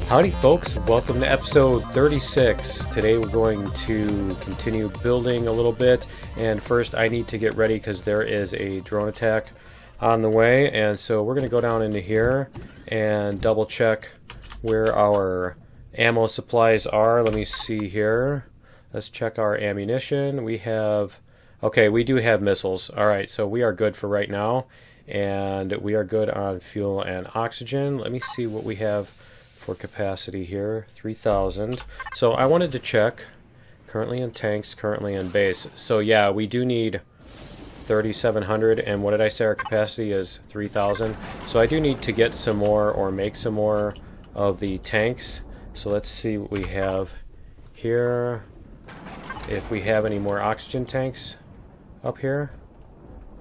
Howdy folks, welcome to episode 36. Today we're going to continue building a little bit, and first I need to get ready because there is a drone attack on the way, and so we're going to go down into here and double check where our ammo supplies are. Let me see here. Let's check our ammunition. We have, okay, we do have missiles. Alright, so we are good for right now, and we are good on fuel and oxygen. Let me see what we have for capacity here. 3,000. So I wanted to check, currently in tanks, currently in base. So yeah, we do need 3,700, and what did I say our capacity is? 3,000. So I do need to get some more or make some more of the tanks. So let's see what we have here. If we have any more oxygen tanks up here.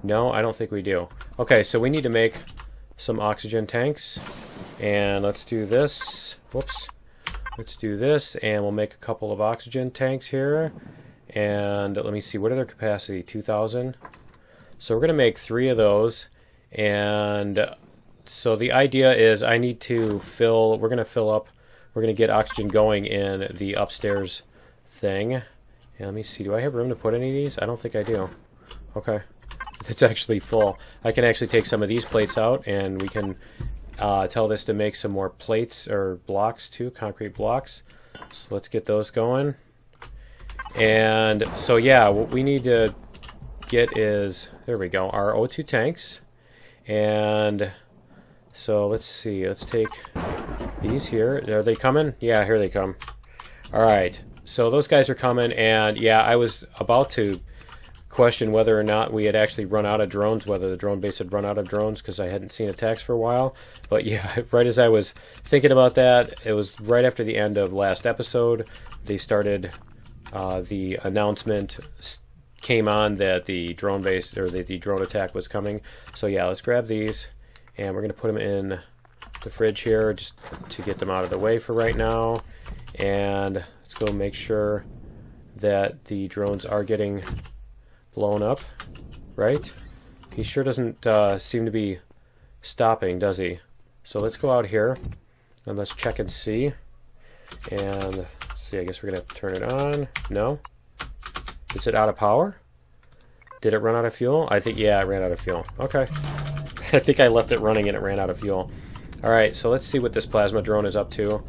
No, I don't think we do. Okay, so we need to make some oxygen tanks. And let's do this. Whoops. Let's do this, and we'll make a couple of oxygen tanks here. And let me see, what are their capacity? 2,000. So we're going to make 3 of those. And so the idea is I need to fill, we're going to fill up, we're going to get oxygen going in the upstairs thing. And let me see, do I have room to put any of these? I don't think I do. Okay. It's actually full. I can actually take some of these plates out, and we can tell this to make some more plates or blocks too, concrete blocks. So let's get those going. And so yeah, what we need to get is, there we go, our O2 tanks. And so let's see, let's take these here. Are they coming? Yeah, here they come. Alright, so those guys are coming, and yeah, I was about to question whether or not we had actually run out of drones, whether the drone base had run out of drones, because I hadn't seen attacks for a while. But yeah, right as I was thinking about that, it was right after the end of last episode, they started, the announcement came on that the drone base, or the drone attack was coming. So yeah, let's grab these, and we're going to put them in the fridge here, just to get them out of the way for right now. And let's go make sure that the drones are getting blown up, right? He sure doesn't seem to be stopping, does he? So let's go out here and let's check and see. And let's see, I guess we're gonna have to turn it on. No? Is it out of power? Did it run out of fuel? I think, yeah, it ran out of fuel. Okay. I think I left it running and it ran out of fuel. Alright, so let's see what this plasma drone is up to.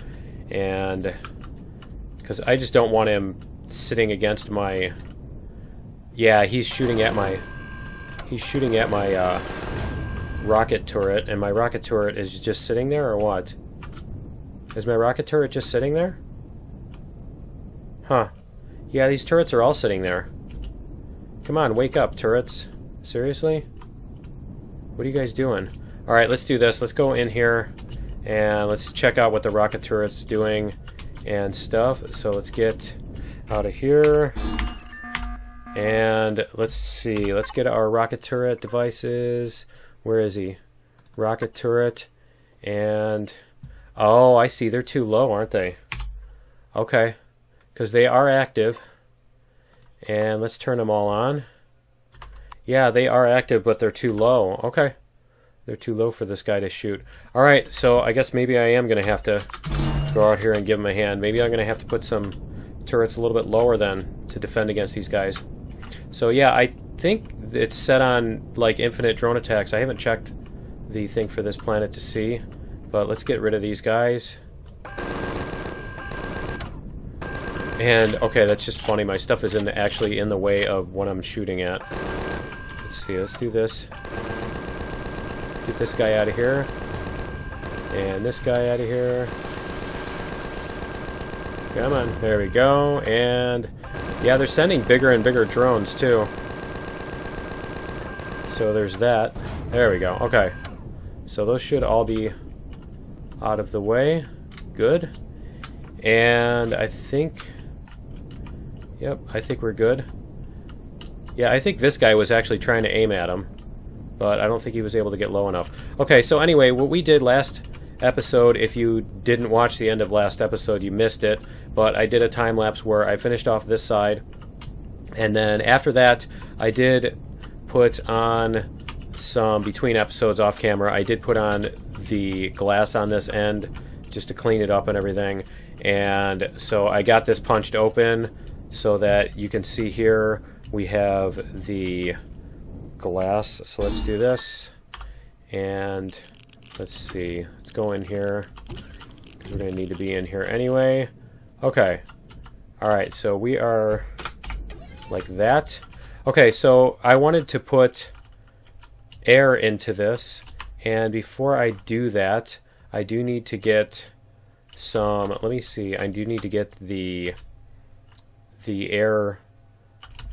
And because I just don't want him sitting against my, yeah, he's shooting at my rocket turret, and my rocket turret is just sitting there, or what? Is my rocket turret just sitting there? Huh. Yeah, these turrets are all sitting there. Come on, wake up, turrets. Seriously? What are you guys doing? Alright, let's do this. Let's go in here, and let's check out what the rocket turret's doing and stuff. So let's get out of here. And let's see, let's get our rocket turret devices. Where is he? Rocket turret. And oh, I see, they're too low, aren't they? Okay, because they are active. And let's turn them all on. Yeah, they are active, but they're too low. Okay, they're too low for this guy to shoot. Alright, so I guess maybe I am going to have to go out here and give him a hand. Maybe I'm going to have to put some turrets a little bit lower then to defend against these guys. So yeah, I think it's set on like infinite drone attacks. I haven't checked the thing for this planet to see, but let's get rid of these guys. And okay, that's just funny. My stuff is actually in the way of what I'm shooting at. Let's see, let's do this. Get this guy out of here. And this guy out of here. Come on, there we go. And yeah, they're sending bigger and bigger drones too. So there's that. There we go. Okay. So those should all be out of the way. Good. And I think, yep, I think we're good. Yeah, I think this guy was actually trying to aim at him, but I don't think he was able to get low enough. Okay, so anyway, what we did last episode, if you didn't watch the end of last episode, you missed it, but I did a time lapse where I finished off this side, and then after that I did put on some, between episodes off camera, I did put on the glass on this end just to clean it up and everything. And so I got this punched open so that you can see here we have the glass. So let's do this, and let's see, let's go in here. We're going to need to be in here anyway. Okay. Alright, so we are like that. Okay, so I wanted to put air into this, and before I do that, I do need to get some, let me see, I do need to get the air,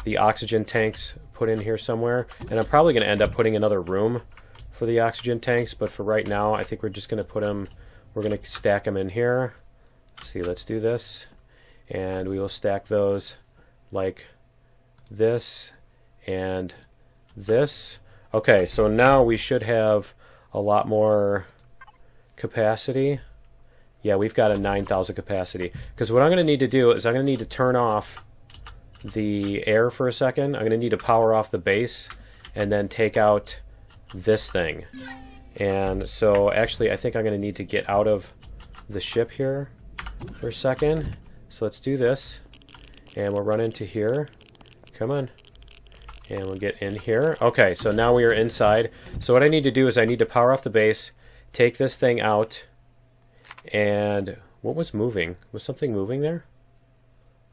the oxygen tanks put in here somewhere, and I'm probably going to end up putting another room for the oxygen tanks, but for right now I think we're just going to put them, we're going to stack them in here. Let's see, let's do this, and we will stack those like this and this. Okay, so now we should have a lot more capacity. Yeah, we've got a 9,000 capacity. Because what I'm going to need to do is I'm going to need to turn off the air for a second. I'm going to need to power off the base and then take out this thing. And so actually I think I'm going to need to get out of the ship here for a second. So let's do this. And we'll run into here. Come on. And we'll get in here. Okay, so now we are inside. So what I need to do is I need to power off the base, take this thing out, and what was moving? Was something moving there?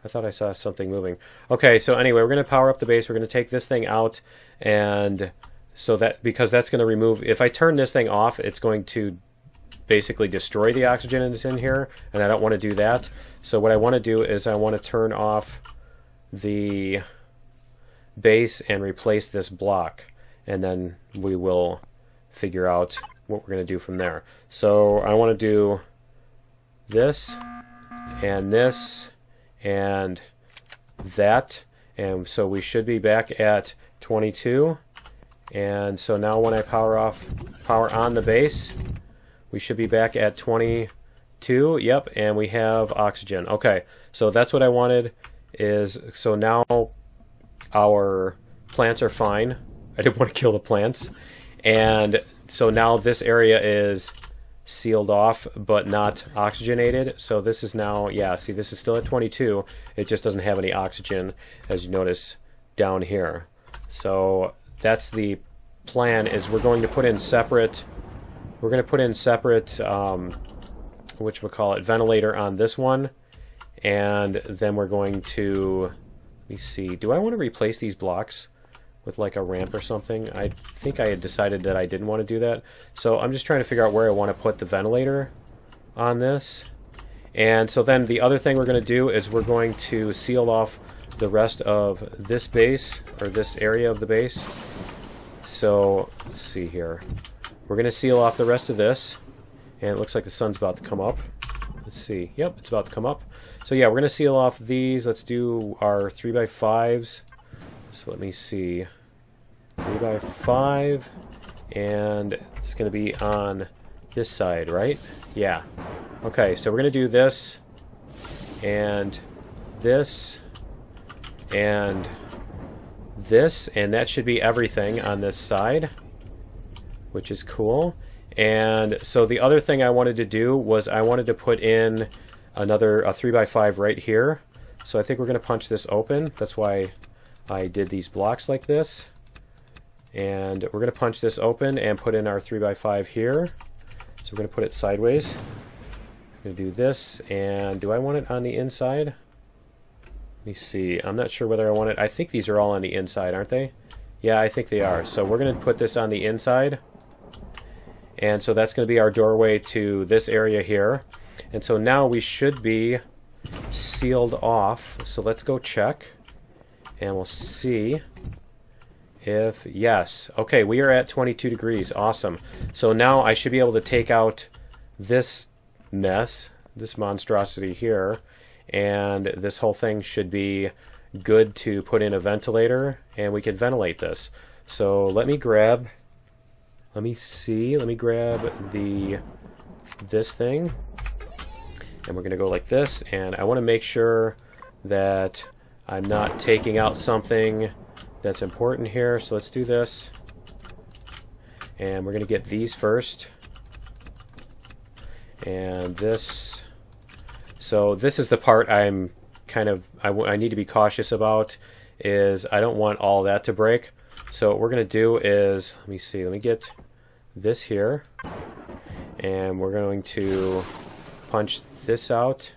I thought I saw something moving. Okay, so anyway, we're going to power up the base. We're going to take this thing out, and so that, because that's going to remove, if I turn this thing off, it's going to basically destroy the oxygen that's in here, and I don't want to do that. So what I want to do is I want to turn off the base and replace this block, and then we will figure out what we're going to do from there. So I want to do this and this and that, and so we should be back at 22. And so now when I power on the base, we should be back at 22. Yep, and we have oxygen. Okay, so that's what I wanted. Is so now our plants are fine. I didn't want to kill the plants. And so now this area is sealed off but not oxygenated. So this is now, yeah, see, this is still at 22. It just doesn't have any oxygen, as you notice down here. So that's the plan, is we're going to put in separate, whatchamacallit, ventilator on this one. And then we're going to, let me see, do I want to replace these blocks with like a ramp or something? I think I had decided that I didn't want to do that. So I'm just trying to figure out where I want to put the ventilator on this. And so then the other thing we're going to do is we're going to seal off the rest of this base, or this area of the base. So let's see here. We're going to seal off the rest of this. And it looks like the sun's about to come up. Let's see. Yep, it's about to come up. So yeah, we're going to seal off these. Let's do our 3x5s. So let me see. 3x5. And it's going to be on this side, right? Yeah. Okay, so we're going to do this. And this. And this. And that should be everything on this side, which is cool. And so the other thing I wanted to do was I wanted to put in a 3x5 right here. So I think we're going to punch this open. That's why I did these blocks like this. And we're going to punch this open and put in our 3x5 here. So we're going to put it sideways. I'm going to do this. And do I want it on the inside? Let me see. I'm not sure whether I want it. I think these are all on the inside, aren't they? Yeah, I think they are. So we're going to put this on the inside. And so that's going to be our doorway to this area here. And so now we should be sealed off. So let's go check. And we'll see if, yes. Okay, we are at 22 degrees. Awesome. So now I should be able to take out this mess, this monstrosity here. And this whole thing should be good to put in a ventilator. And we can ventilate this. So let me grab... Let me grab this thing, and we're going to go like this, and I want to make sure that I'm not taking out something that's important here, so let's do this. And we're going to get these first, And this. So this is the part I'm kind of, I need to be cautious about, is I don't want all that to break. So what we're going to do is, let me see, let me get this here. And we're going to punch this out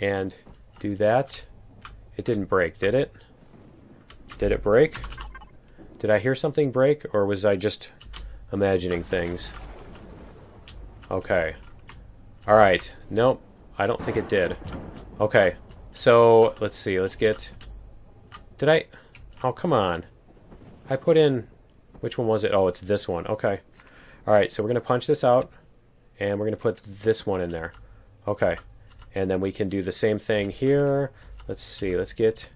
and do that. It didn't break, did it? Did it break? Did I hear something break, or was I just imagining things? Okay. Alright. Nope. I don't think it did. Okay. So, let's see. Let's get... Did I... Oh, come on. I put in... Which one was it? Oh, it's this one. Okay. Alright, so we're going to punch this out, and we're going to put this one in there. Okay. And then we can do the same thing here. Let's see. Let's get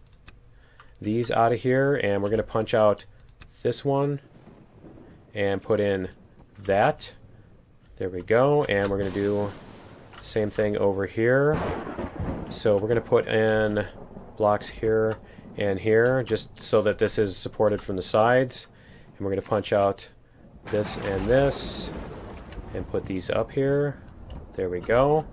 these out of here, and we're going to punch out this one and put in that. There we go. And we're going to do the same thing over here. So we're going to put in blocks here and here, just so that this is supported from the sides. And we're going to punch out this and put these up here. There we go.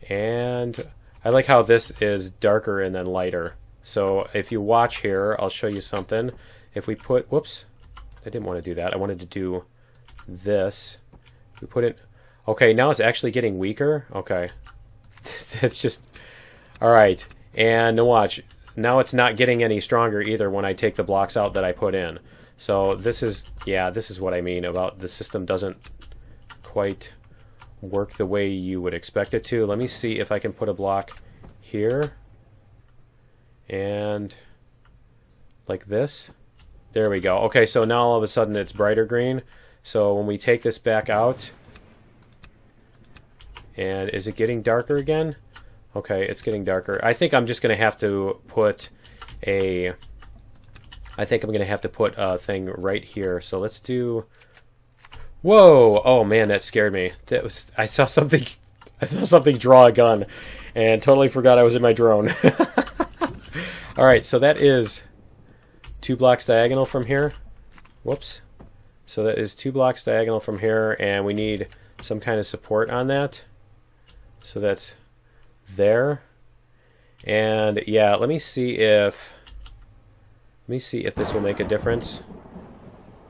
And I like how this is darker and then lighter. So if you watch here, I'll show you something. If we put, whoops, I didn't want to do that. I wanted to do this. We put it, okay, now it's actually getting weaker. Okay. It's just, all right. And now watch, now it's not getting any stronger either when I take the blocks out that I put in. So this is, yeah, this is what I mean about the system doesn't quite work the way you would expect it to. Let me see if I can put a block here and like this. There we go. Okay, so now all of a sudden it's brighter green. So when we take this back out, and is it getting darker again? Okay, it's getting darker. I think I'm just going to have to put a, I think I'm going to have to put a thing right here. So let's do, whoa, oh man, that scared me. That was, I saw something draw a gun and totally forgot I was in my drone. All right, so that is 2 blocks diagonal from here. Whoops. So that is 2 blocks diagonal from here, and we need some kind of support on that. So that's there. And yeah, let me see if this will make a difference.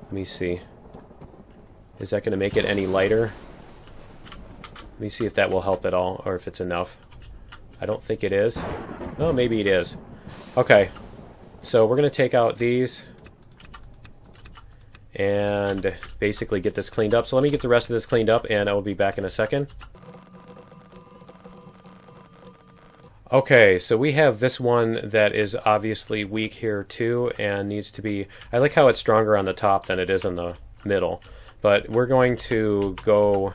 Let me see. Is that going to make it any lighter? Let me see if that will help at all, or if it's enough. I don't think it is. Oh, maybe it is. Okay. So we're going to take out these and basically get this cleaned up. So let me get the rest of this cleaned up, and I will be back in a second. Okay, so we have this one that is obviously weak here too, and needs to be... I like how it's stronger on the top than it is in the middle. But we're going to go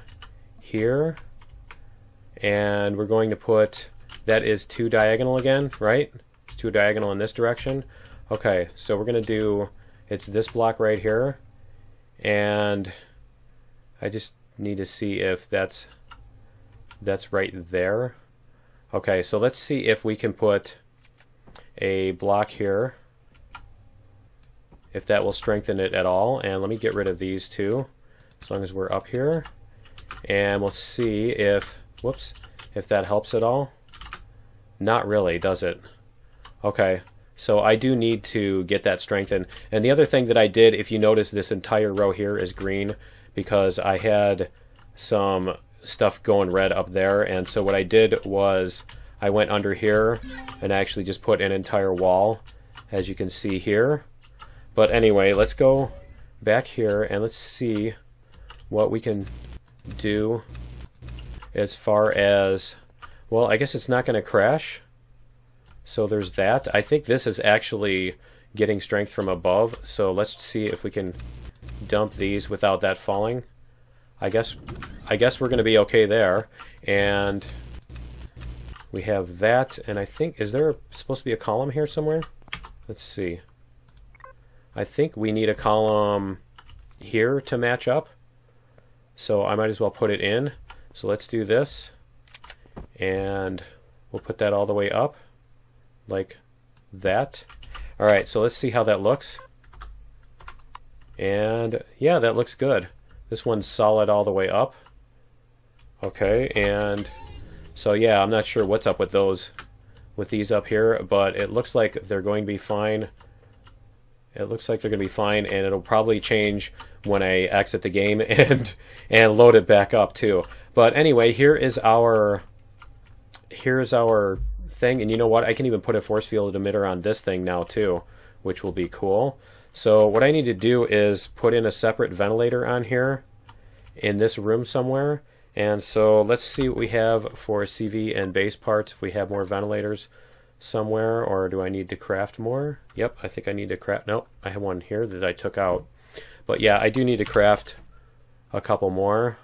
here, and we're going to put... That is 2 diagonal again, right? It's 2 diagonal in this direction. Okay, so we're going to do... It's this block right here. And I just need to see if that's right there. Okay, so let's see if we can put a block here, if that will strengthen it at all. And let me get rid of these two, as long as we're up here. And we'll see if, whoops, if that helps at all. Not really, does it? Okay, so I do need to get that strengthened. And the other thing that I did, if you notice, this entire row here is green because I had some stuff going red up there. And so what I did was I went under here and actually just put an entire wall, as you can see here. But anyway, let's go back here and let's see what we can do as far as, well, I guess it's not going to crash. So there's that. I think this is actually getting strength from above. So let's see if we can dump these without that falling. I guess we're going to be okay there. And we have that. And I think, is there supposed to be a column here somewhere? Let's see. I think we need a column here to match up. So I might as well put it in. So let's do this. And we'll put that all the way up. Like that. Alright, so let's see how that looks. And yeah, that looks good. This one's solid all the way up. Okay, and so yeah, I'm not sure what's up with those, with these up here, but it looks like they're going to be fine. It looks like they're going to be fine, and it'll probably change when I exit the game and load it back up too. But anyway, here's our thing, and you know what? I can even put a force field emitter on this thing now too, which will be cool. So what I need to do is put in a separate ventilator on here in this room somewhere. And so let's see what we have for CV and base parts, if we have more ventilators somewhere, or do I need to craft more? Yep, I think I need to craft. Nope, I have one here that I took out. But yeah, I do need to craft a couple more.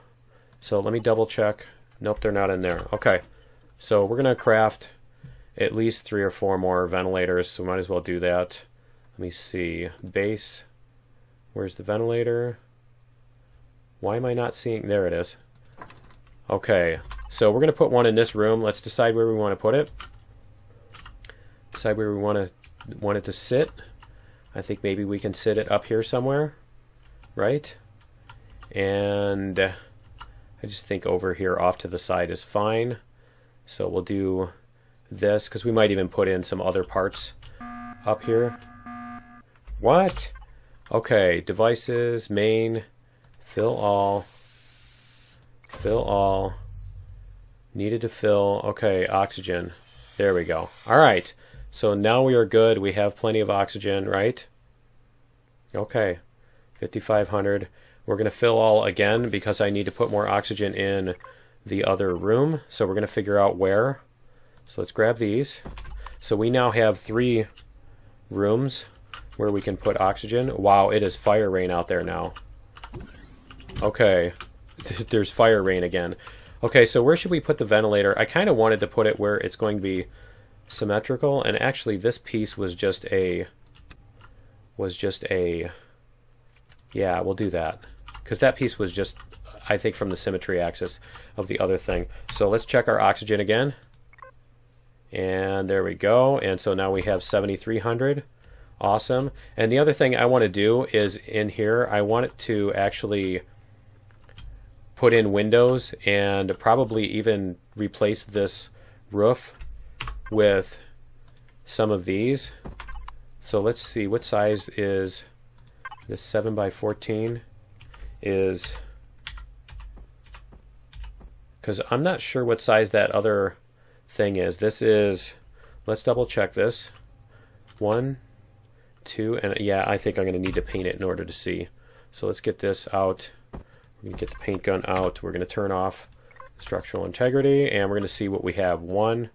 So let me double check. Nope, they're not in there. Okay, so we're going to craft at least 3 or 4 more ventilators, so we might as well do that. Let me see. Base. Where's the ventilator? Why am I not seeing? There it is. Okay, so we're going to put one in this room. Let's decide where we want to put it. Decide where we want it to sit. I think maybe we can sit it up here somewhere, right? And I just think over here off to the side is fine. So we'll do this, because we might even put in some other parts up here. What? Okay, devices, main, fill all. Fill all. Needed to fill. Okay, oxygen. There we go. Alright, so now we are good. We have plenty of oxygen, right? Okay, 5,500. We're going to fill all again because I need to put more oxygen in the other room. So we're going to figure out where. So let's grab these. So we now have 3 rooms where we can put oxygen. Wow, it is fire rain out there now. Okay. There's fire rain again. Okay, so where should we put the ventilator? I kind of wanted to put it where it's going to be symmetrical, and actually this piece was just a yeah, we'll do that, because that piece was just, I think, from the symmetry axis of the other thing. So let's check our oxygen again, and there we go. And so now we have 7,300. Awesome. And the other thing I want to do is in here, I want it to actually put in windows and probably even replace this roof with some of these. So let's see, what size is this? 7 by 14 is, because I'm not sure what size that other thing is. This is, let's double check this. 1, 2, and yeah, I think I'm going to need to paint it in order to see. So let's get this out. We're going to get the paint gun out. We're going to turn off structural integrity, and we're going to see what we have. 1,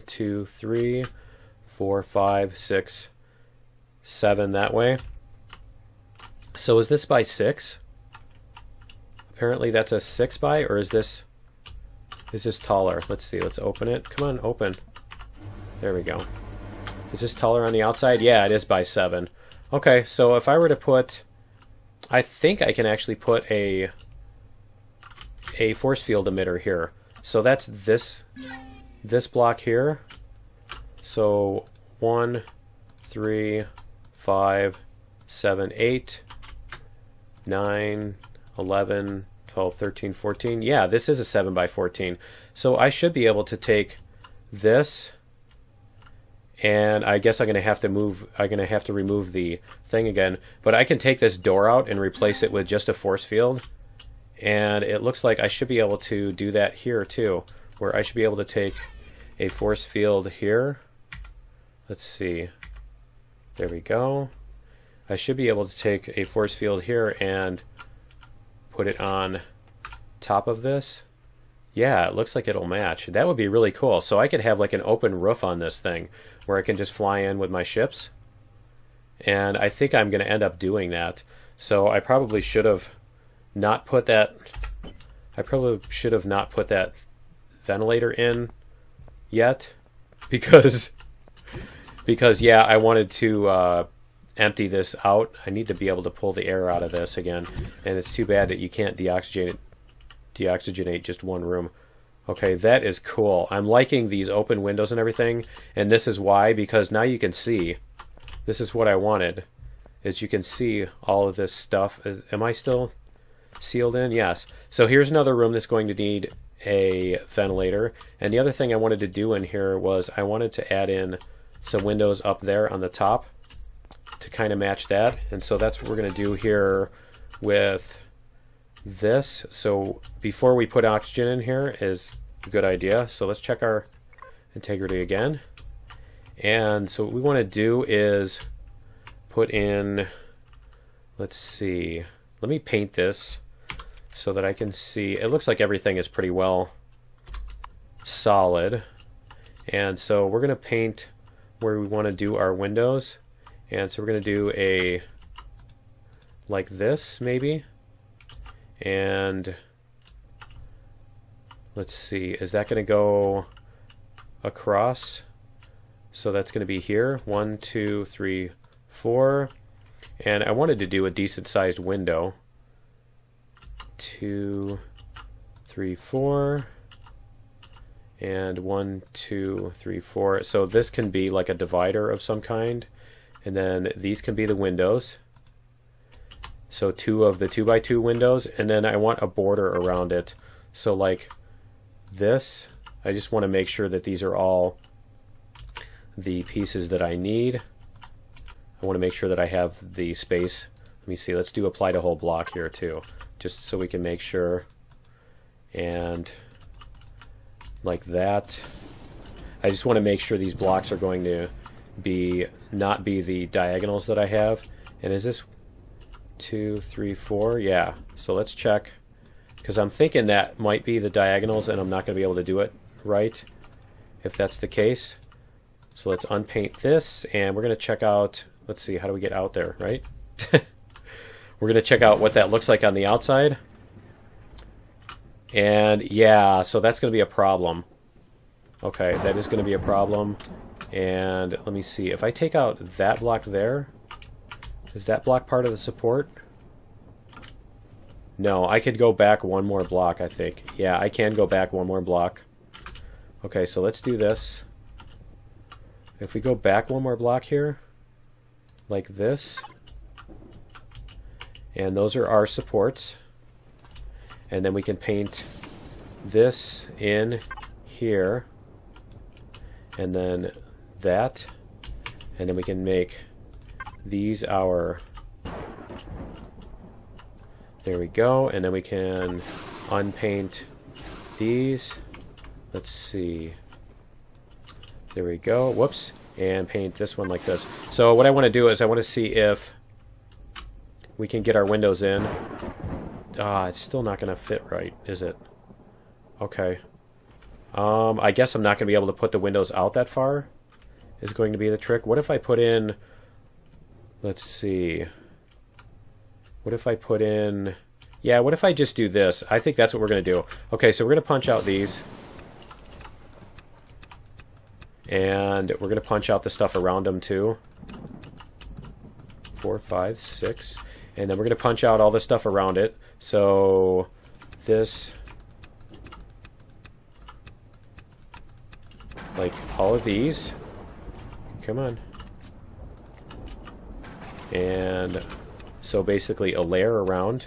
2, 3, 4, 5, 6, 7 that way. So is this by 6? Apparently that's a 6 by, or is this taller? Let's see. Let's open it. Come on, open. There we go. Is this taller on the outside? Yeah, it is by 7. Okay, so if I were to put, I think I can actually put a force field emitter here. So that's this block here. So 1, 3, 5, 7, 8, 9, 11, 12, 13, 14. Yeah, this is a 7 by 14. So I should be able to take this, and I guess I'm going to have to remove the thing again. But I can take this door out and replace it with just a force field. And it looks like I should be able to do that here too, where I should be able to take a force field here. Let's see. There we go. I should be able to take a force field here and put it on top of this. Yeah, it looks like it'll match. That would be really cool. So I could have like an open roof on this thing where I can just fly in with my ships. And I think I'm going to end up doing that. So I probably should have not put that ventilator in yet, because yeah, I wanted to empty this out. I need to be able to pull the air out of this again, and it's too bad that you can't deoxygenate just one room. Okay, that is cool. I'm liking these open windows and everything, and this is why, because now you can see. This is what I wanted, is you can see all of this stuff. Am I still sealed in? Yes. So here's another room that's going to need a ventilator. And the other thing I wanted to do in here was I wanted to add in some windows up there on the top to kind of match that. And so that's what we're going to do here with this. So before we put oxygen in here is a good idea. So let's check our integrity again. And so what we want to do is put in, let's see, let me paint this so that I can see. It looks like everything is pretty well solid. And so we're going to paint where we want to do our windows. And so we're going to do a like this maybe. And let's see, is that going to go across? So that's going to be here, 1, 2, 3, 4. And I wanted to do a decent sized window. 2, 3, 4. And 1, 2, 3, 4. So this can be like a divider of some kind. And then these can be the windows. So 2 of the 2x2 windows. And then I want a border around it. So like this, I just want to make sure that these are all the pieces that I need. I want to make sure that I have the space. Let me see, let's do apply to whole block here too, just so we can make sure. And like that. I just want to make sure these blocks are going to not be the diagonals that I have. And is this 2, 3, 4? Yeah. So let's check, because I'm thinking that might be the diagonals and I'm not going to be able to do it right if that's the case. So let's unpaint this and we're going to check out, let's see, how do we get out there, right? We're going to check out what that looks like on the outside. And yeah, so that's going to be a problem. Okay, that is going to be a problem. And let me see, if I take out that block there, is that block part of the support? No, I could go back one more block, I think. Yeah, I can go back one more block. Okay, so let's do this. If we go back one more block here, like this, and those are our supports, and then we can paint this in here, and then that, and then we can make these our, there we go, and then we can unpaint these. Let's see. There we go. Whoops. And paint this one like this. So what I want to do is I want to see if we can get our windows in. It's still not going to fit right, is it? Okay. I guess I'm not going to be able to put the windows out that far, is going to be the trick. What if I put in, let's see. What if I put in, yeah, what if I just do this? I think that's what we're going to do. Okay, so we're going to punch out these. And we're going to punch out the stuff around them too. 4, 5, 6. And then we're going to punch out all the stuff around it. So this, like all of these. Come on. And so basically a layer around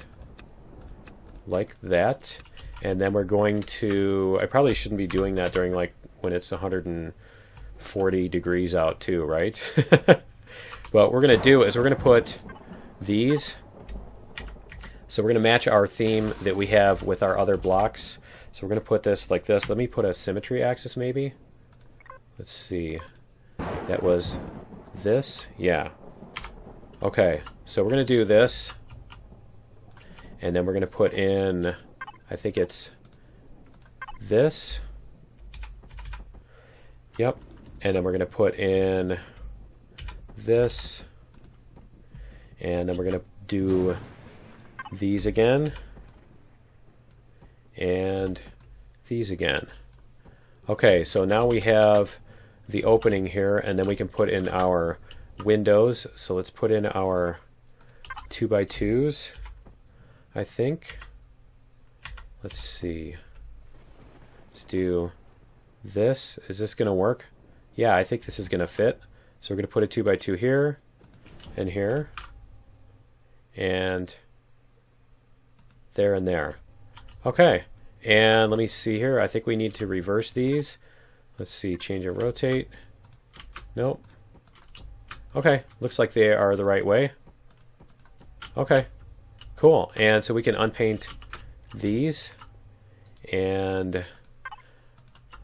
like that. And then we're going to, I probably shouldn't be doing that during like when it's 140 degrees out too, right? What we're going to do is we're going to put these. So we're going to match our theme that we have with our other blocks. So we're going to put this like this. Let me put a symmetry axis maybe. Let's see. That was this. Yeah. Okay. So we're going to do this. And then we're going to put in, I think it's this. Yep. And then we're going to put in this. And then we're going to do these again. And these again. Okay, so now we have the opening here, and then we can put in our windows. So let's put in our 2x2s, I think. Let's see. Let's do this. Is this going to work? Yeah, I think this is going to fit. So we're going to put a 2x2 here and here. And there, and there. Okay, and let me see here. I think we need to reverse these. Let's see, change and rotate. Nope. Okay, looks like they are the right way. Okay, cool. And so we can unpaint these. And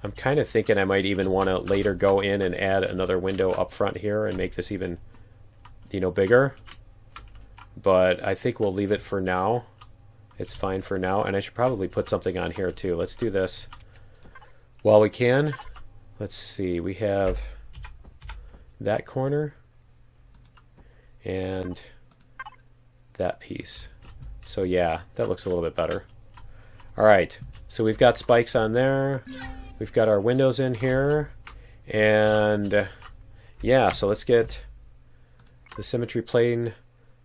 I'm kind of thinking I might even want to later go in and add another window up front here and make this even, you know, bigger. But I think we'll leave it for now. It's fine for now. And I should probably put something on here too. Let's do this while we can. Let's see. We have that corner and that piece. So yeah, that looks a little bit better. All right. So we've got spikes on there. We've got our windows in here. And yeah, so let's get the symmetry plane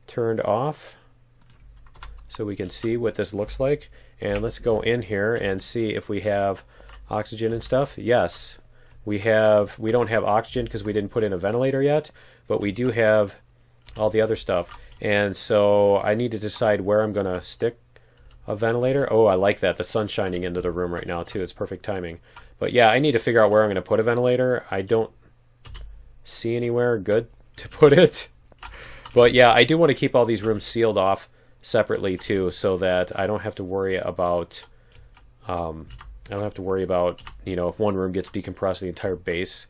turned off so we can see what this looks like. And let's go in here and see if we have oxygen and stuff. Yes, we have. We don't have oxygen because we didn't put in a ventilator yet, but we do have all the other stuff. And so I need to decide where I'm going to stick a ventilator. Oh, I like that. The sun's shining into the room right now too. It's perfect timing. But yeah, I need to figure out where I'm going to put a ventilator. I don't see anywhere good to put it. But yeah, I do want to keep all these rooms sealed off separately too, so that I don't have to worry about you know, if one room gets decompressed, the entire base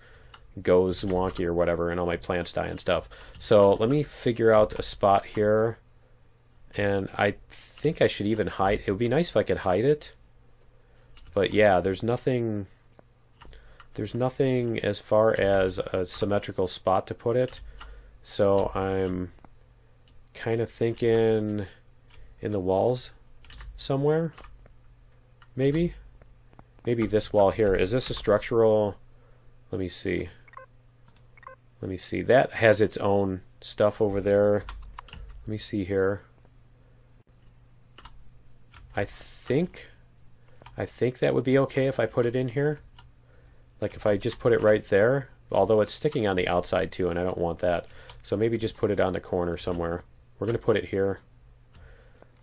goes wonky or whatever, and all my plants die and stuff. So let me figure out a spot here, and I think I should even hide. It would be nice if I could hide it, but yeah, there's nothing as far as a symmetrical spot to put it. So I'm kind of thinking in the walls somewhere. Maybe this wall here. Is this a structural? Let me see. That has its own stuff over there. Let me see here. I think that would be okay if I put it in here. Like if I just put it right there, although it's sticking on the outside too, and I don't want that. So maybe just put it on the corner somewhere. We're going to put it here.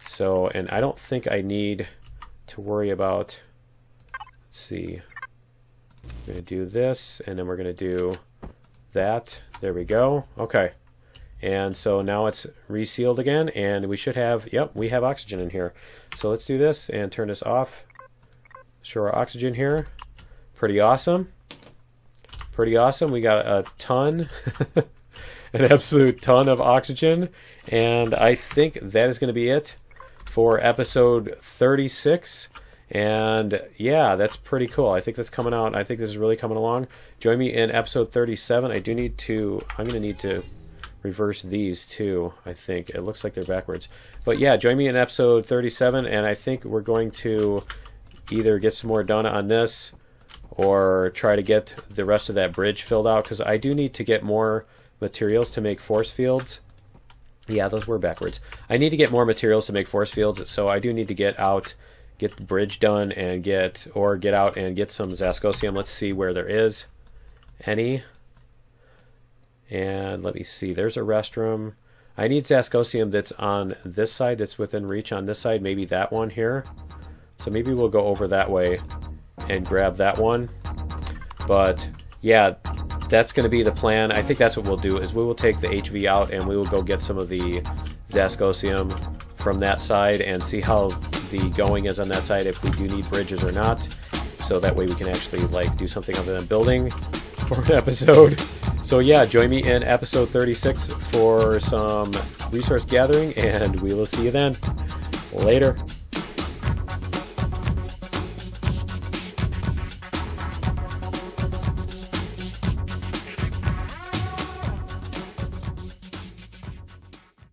So, and I don't think I need to worry about, let's see. We're going to do this, and then we're going to do that. There we go. Okay. And so now it's resealed again, and we should have, yep, we have oxygen in here. So let's do this and turn this off. Show our oxygen here. Pretty awesome. Pretty awesome. We got a ton, an absolute ton of oxygen. And I think that is going to be it for episode 36. And yeah, that's pretty cool. I think that's coming out. I think this is really coming along. Join me in episode 37. I'm going to need to reverse these too, I think. It looks like they're backwards. But yeah, join me in episode 37, and I think we're going to either get some more done on this or try to get the rest of that bridge filled out, because I do need to get more materials to make force fields. Yeah, those were backwards. I need to get more materials to make force fields, so I do need to get the bridge done and get out and get some Zascosium. Let's see where there is any. And let me see, there's a restroom. I need Zascosium that's on this side, that's within reach on this side, maybe that one here. So maybe we'll go over that way and grab that one. But yeah, that's going to be the plan. I think that's what we'll do, is we will take the HV out and we will go get some of the Zascosium from that side and see how the going is on that side, if we do need bridges or not. So that way we can actually like do something other than building for an episode. So yeah, join me in episode 36 for some resource gathering, and we will see you then. Later.